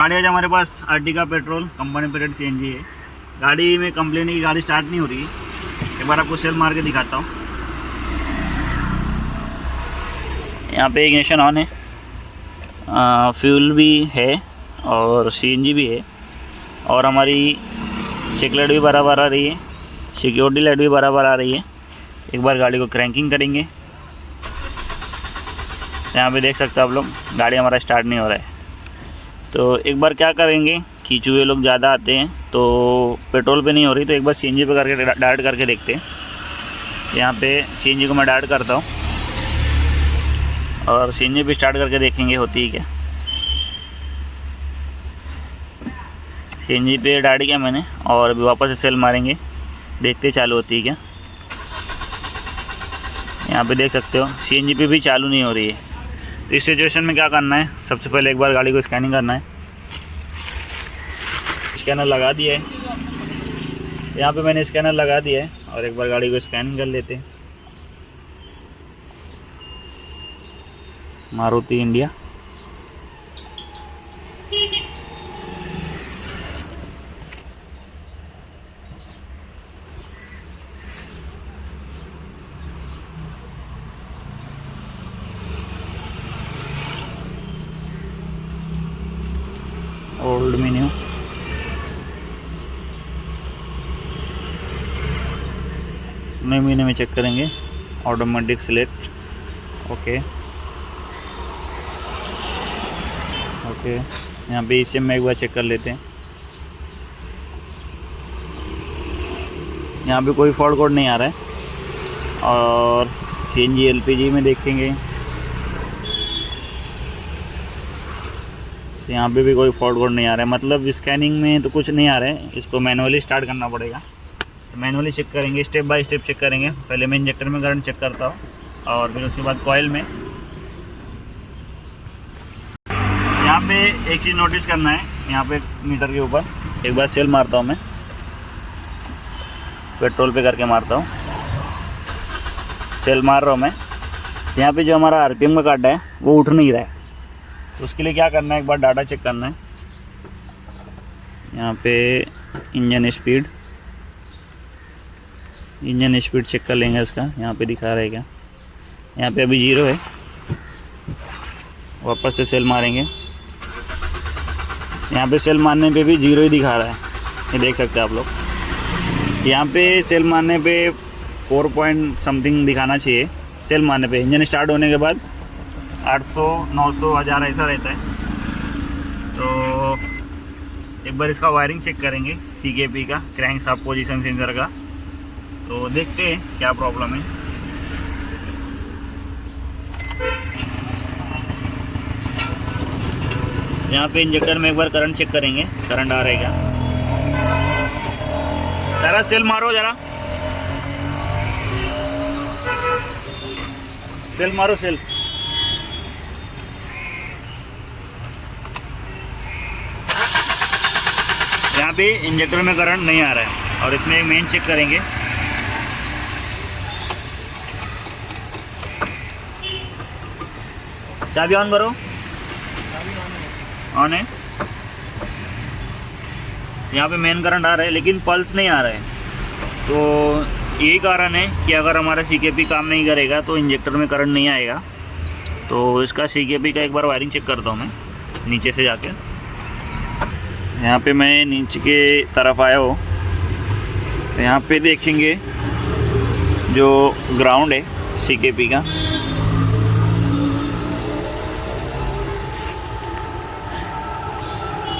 गाड़ी आज हमारे पास अर्टिगा पेट्रोल कंपनी पेटेड सीएनजी है। गाड़ी में कंप्लेन है कि गाड़ी स्टार्ट नहीं हो रही है। एक बार आपको सेल मार के दिखाता हूँ। यहाँ पे इग्निशन ऑन है, फ्यूल भी है और सीएनजी भी है और हमारी चेक लाइट भी बराबर आ रही है, सिक्योरिटी लाइट भी बराबर आ रही है। एक बार गाड़ी को क्रैंकिंग करेंगे। यहाँ पे देख सकते हो आप लोग, गाड़ी हमारा स्टार्ट नहीं हो रहा है। तो एक बार क्या करेंगे कि चूहे लोग ज़्यादा आते हैं तो पेट्रोल पे नहीं हो रही, तो एक बार सीएनजी पे करके डायरेक्ट करके देखते हैं। यहाँ पे सीएनजी को मैं डायरेक्ट करता हूँ और सीएनजी पे स्टार्ट करके देखेंगे होती है क्या। सीएनजी पे डायरेक्ट किया मैंने और अभी वापस से सेल मारेंगे, देखते चालू होती है क्या। यहाँ पे देख सकते हो सीएनजी पे भी चालू नहीं हो रही है। तो इस सिचुएशन में क्या करना है, सबसे पहले एक बार गाड़ी को स्कैनिंग करना है। स्कैनर लगा दिया है, यहाँ पे मैंने स्कैनर लगा दिया है और एक बार गाड़ी को स्कैनिंग कर लेते हैं। मारुति इंडिया, ओल्ड मेन्यू, नए महीने में चेक करेंगे। Automatic select, okay okay. यहाँ पे इसे में एक बार चेक कर लेते हैं। यहाँ पे कोई फॉल्ट कोड नहीं आ रहा है। और सीएनजी एलपीजी में देखेंगे तो यहाँ पे भी कोई फॉल्ट कोड नहीं आ रहा है, मतलब स्कैनिंग में तो कुछ नहीं आ रहा है। इसको मैनुअली स्टार्ट करना पड़ेगा। तो मैनुअली चेक करेंगे, स्टेप बाय स्टेप चेक करेंगे। पहले मैं इंजेक्टर में करंट चेक करता हूँ और फिर उसके बाद कॉइल में। यहाँ पे एक चीज़ नोटिस करना है, यहाँ पे मीटर के ऊपर एक बार सेल मारता हूँ मैं, पेट्रोल पे करके मारता हूँ। सेल मार रहा हूँ मैं। यहाँ पे जो हमारा आरपीएम का काटा है वो उठ नहीं रहा है, तो उसके लिए क्या करना है, एक बार डाटा चेक करना है। यहाँ पे इंजन स्पीड चेक कर लेंगे इसका। यहाँ पे दिखा रहा है क्या, यहाँ पे अभी 0 है। वापस से सेल मारेंगे। यहाँ पे सेल मारने पे भी 0 ही दिखा रहा है, ये देख सकते हैं आप लोग। यहाँ पे सेल मारने पे 4 पॉइंट समथिंग दिखाना चाहिए। सेल मारने पे इंजन स्टार्ट होने के बाद 800, 900, 1000 ऐसा रहता है। तो एक बार इसका वायरिंग चेक करेंगे, सीकेपी का, क्रैंक शाफ्ट पोजीशन सेंसर का। तो देखते हैं क्या प्रॉब्लम है। यहाँ पे इंजेक्टर में एक बार करंट चेक करेंगे, करंट आ रहा है क्या। जरा सेल मारो, जरा सेल मारो, सेल। यहाँ पे इंजेक्टर में करंट नहीं आ रहा है और इसमें एक मेन चेक करेंगे। चाबी ऑन करो, ऑन है। यहाँ पे मेन करंट आ रहा है लेकिन पल्स नहीं आ रहा है। तो यही कारण है कि अगर हमारा सीकेपी काम नहीं करेगा तो इंजेक्टर में करंट नहीं आएगा। तो इसका सीकेपी का एक बार वायरिंग चेक करता हूँ मैं नीचे से जाके। यहाँ पे मैं नीचे के तरफ आया हो तो यहाँ पे देखेंगे जो ग्राउंड है सीकेपी का,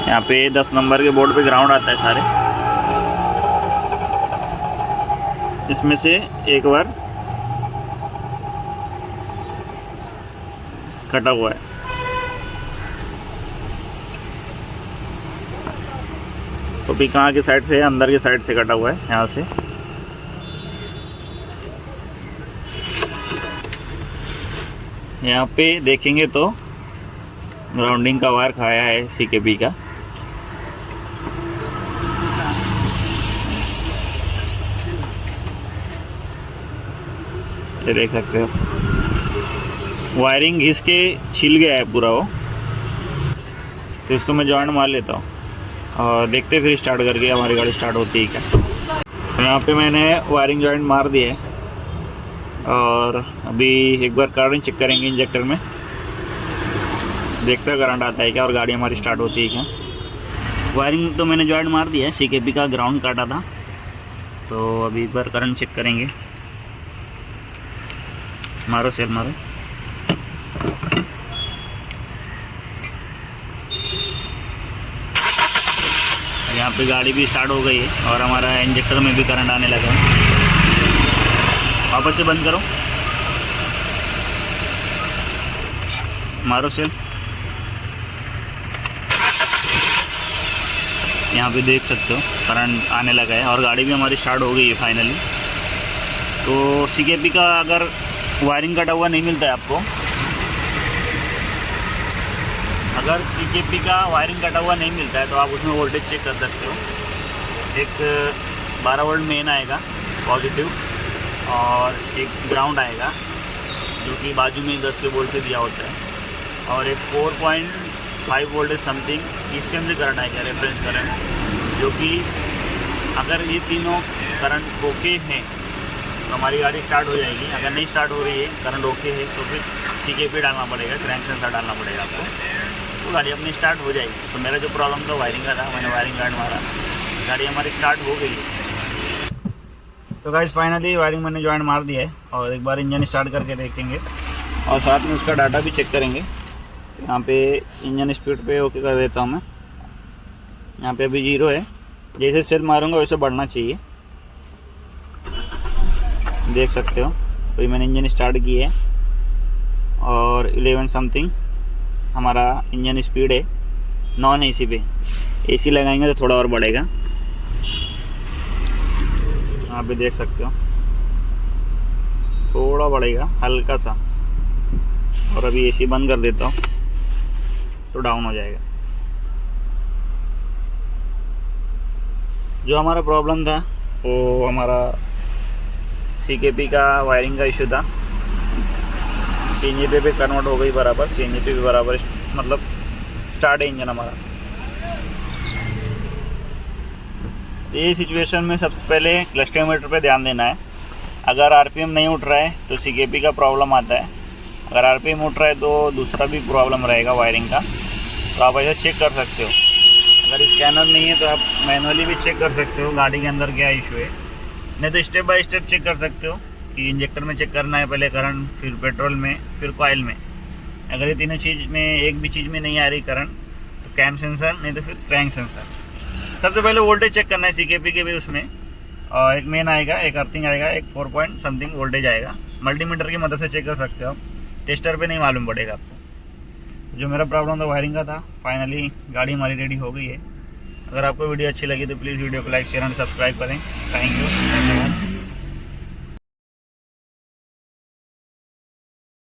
यहाँ पे 10 नंबर के बोर्ड पे ग्राउंड आता है सारे। इसमें से एक बार कटा हुआ है। तो भी कहाँ की साइड से, अंदर की साइड से कटा हुआ है, यहाँ से। यहाँ पे देखेंगे तो ग्राउंडिंग का वायर खाया है सीकेपी का। ये देख सकते हो वायरिंग घिस के छिल गया है पूरा वो। तो इसको मैं जॉइंट मार लेता हूँ और देखते फिर स्टार्ट करके हमारी गाड़ी स्टार्ट होती है क्या। तो यहाँ पे मैंने वायरिंग जॉइंट मार दिए और अभी एक बार करंट चेक करेंगे इंजेक्टर में, देखते हैं करंट आता है क्या और गाड़ी हमारी स्टार्ट होती है क्या। वायरिंग तो मैंने जॉइंट मार दिया है, CKP का ग्राउंड काटा था, तो अभी एक बार करंट चेक करेंगे। मारो सेल मारो। यहाँ पे गाड़ी भी स्टार्ट हो गई है और हमारा इंजेक्टर में भी करंट आने लगा है। वापस से बंद करो, मारो सेल। यहाँ पे देख सकते हो करंट आने लगा है और गाड़ी भी हमारी स्टार्ट हो गई है फाइनली। तो CKP का अगर वायरिंग कटा हुआ नहीं मिलता है आपको, अगर CKP का वायरिंग कटा हुआ नहीं मिलता है तो आप उसमें वोल्टेज चेक कर सकते हो। एक 12 वोल्ट मेन आएगा पॉजिटिव और एक ग्राउंड आएगा जो कि बाजू में 10 के वोल्ट से दिया होता है, और एक 4.5 वोल्ट समथिंग इससे से करंट आएगा, रेफरेंस करंट, जो कि अगर ये तीनों करंट ओके हैं तो हमारी गाड़ी स्टार्ट हो जाएगी। अगर नहीं स्टार्ट हो रही है, करंट ओके है, तो फिर CKP डालना पड़ेगा, क्रैंक सेंसर डालना पड़ेगा आपको, तो गाड़ी अपनी स्टार्ट हो जाएगी। तो मेरा जो प्रॉब्लम था वायरिंग का था, मैंने वायरिंग कार्ड मारा, गाड़ी हमारी स्टार्ट हो गई है। तो गाइस फाइनली वायरिंग मैंने जॉइंट मार दिया है और एक बार इंजन स्टार्ट करके देखेंगे और साथ में उसका डाटा भी चेक करेंगे। यहाँ पे इंजन स्पीड पे ओके कर देता हूँ मैं। यहाँ पे अभी 0 है, जैसे सेल मारूंगा वैसे बढ़ना चाहिए, देख सकते हो। तो मैंने इंजन स्टार्ट की है और 11 समथिंग हमारा इंजन स्पीड है नॉन AC पे। AC लगाएंगे तो थोड़ा और बढ़ेगा, यहाँ पे देख सकते हो थोड़ा बढ़ेगा हल्का सा। और अभी AC बंद कर देता हूँ तो डाउन हो जाएगा। जो हमारा प्रॉब्लम था वो हमारा CKP का वायरिंग का इशू था। CNG पे कन्वर्ट हो गई बराबर, CNG पे भी बराबर मतलब स्टार्ट है इंजन हमारा। ये सिचुएशन में सबसे पहले क्लस्टरोमीटर पे ध्यान देना है। अगर RPM नहीं उठ रहा है तो CKP का प्रॉब्लम आता है, अगर RPM उठ रहा है तो दूसरा भी प्रॉब्लम रहेगा वायरिंग का। तो आप ऐसा चेक कर सकते हो। अगर स्कैनर नहीं है तो आप मैनुअली भी चेक कर सकते हो गाड़ी के अंदर क्या इशू है, नहीं तो स्टेप बाय स्टेप चेक कर सकते हो कि इंजेक्टर में चेक करना है पहले करंट, फिर पेट्रोल में, फिर कॉइल में। अगर ये तीनों चीज़ में एक भी चीज़ में नहीं आ रही करंट तो कैम सेंसर, नहीं तो फिर क्रैंक सेंसर। सबसे पहले वोल्टेज चेक करना है CKP के भी उसमें, और एक मेन आएगा, एक अर्थिंग आएगा, एक 4 पॉइंट समथिंग वोल्टेज आएगा। मल्टीमीटर की मदद से चेक कर सकते हो आप, टेस्टर पे नहीं मालूम पड़ेगा आपको। जो मेरा प्रॉब्लम था वायरिंग का था, फाइनली गाड़ी हमारी रेडी हो गई है। अगर आपको वीडियो अच्छी लगी तो प्लीज़ वीडियो को लाइक शेयर एंड सब्सक्राइब करें। थैंक यू, धन्यवाद।